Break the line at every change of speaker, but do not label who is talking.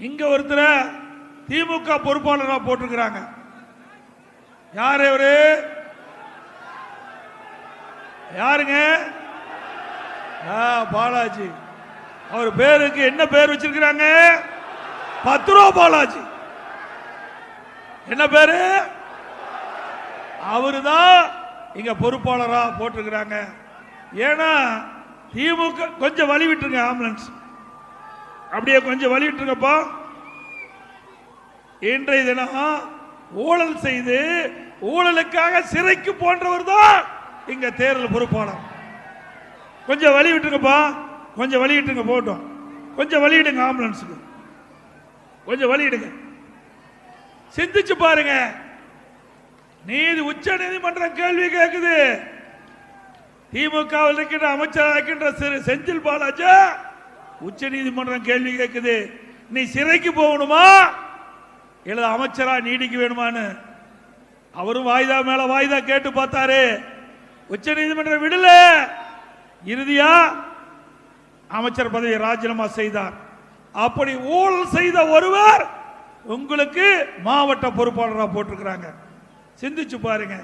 இங்க ஒருத்தர திமுக பொறுப்பாளராக போட்டிருக்கிறாங்க. யாரு அவரு? யாருங்க? பாலாஜி. அவர் பேருக்கு என்ன பேர் வச்சிருக்கிறாங்க? 10 ரூபா பாலாஜி. என்ன பேரு? அவருதான் இங்க பொறுப்பாளரா போட்டிருக்கிறாங்க. ஏன்னா திமுக கொஞ்சம் வழி விட்டுருங்க, ஆம்புலன்ஸ் அப்படியே கொஞ்சம் வழி விட்டுருங்கப்பா. இன்றைய தினம் ஊழல் செய்து ஊழலுக்காக சிறைக்கு போன்றவர் தான் இங்க தேர்தல் பொறுப்பாளர். கொஞ்சம் வழி விட்டுருங்கப்பா, கொஞ்சம் வழி விட்டுருங்க. போட்டோம், கொஞ்சம் வழியிடுங்க, ஆம்புலன்ஸுக்கு கொஞ்சம் வழியிடுங்க. சிந்திச்சு பாருங்க. உச்ச நீதிமன்றம் கேள்வி கேட்குது. திமுக இருக்கின்ற அமைச்சராக இருக்கின்ற செந்தில் பாலாஜி உச்ச நீதிமன்றம் கேள்வி கேட்குது, நீ சிறைக்கு போகணுமா இல்ல அமைச்சரா நீடிக்க வேணுமான்னு. அவரும் வாய்தா மேல வாய்தா கேட்டு பார்த்தாரு, உச்ச நீதிமன்றம் விடல. இறுதியா அமைச்சர் பதவியை ராஜினாமா செய்தார். அப்படி ஊழல் செய்த ஒருவர் உங்களுக்கு மாவட்ட பொறுப்பாளராக போட்டிருக்கிறாங்க. சிந்திச்சு பாருங்க.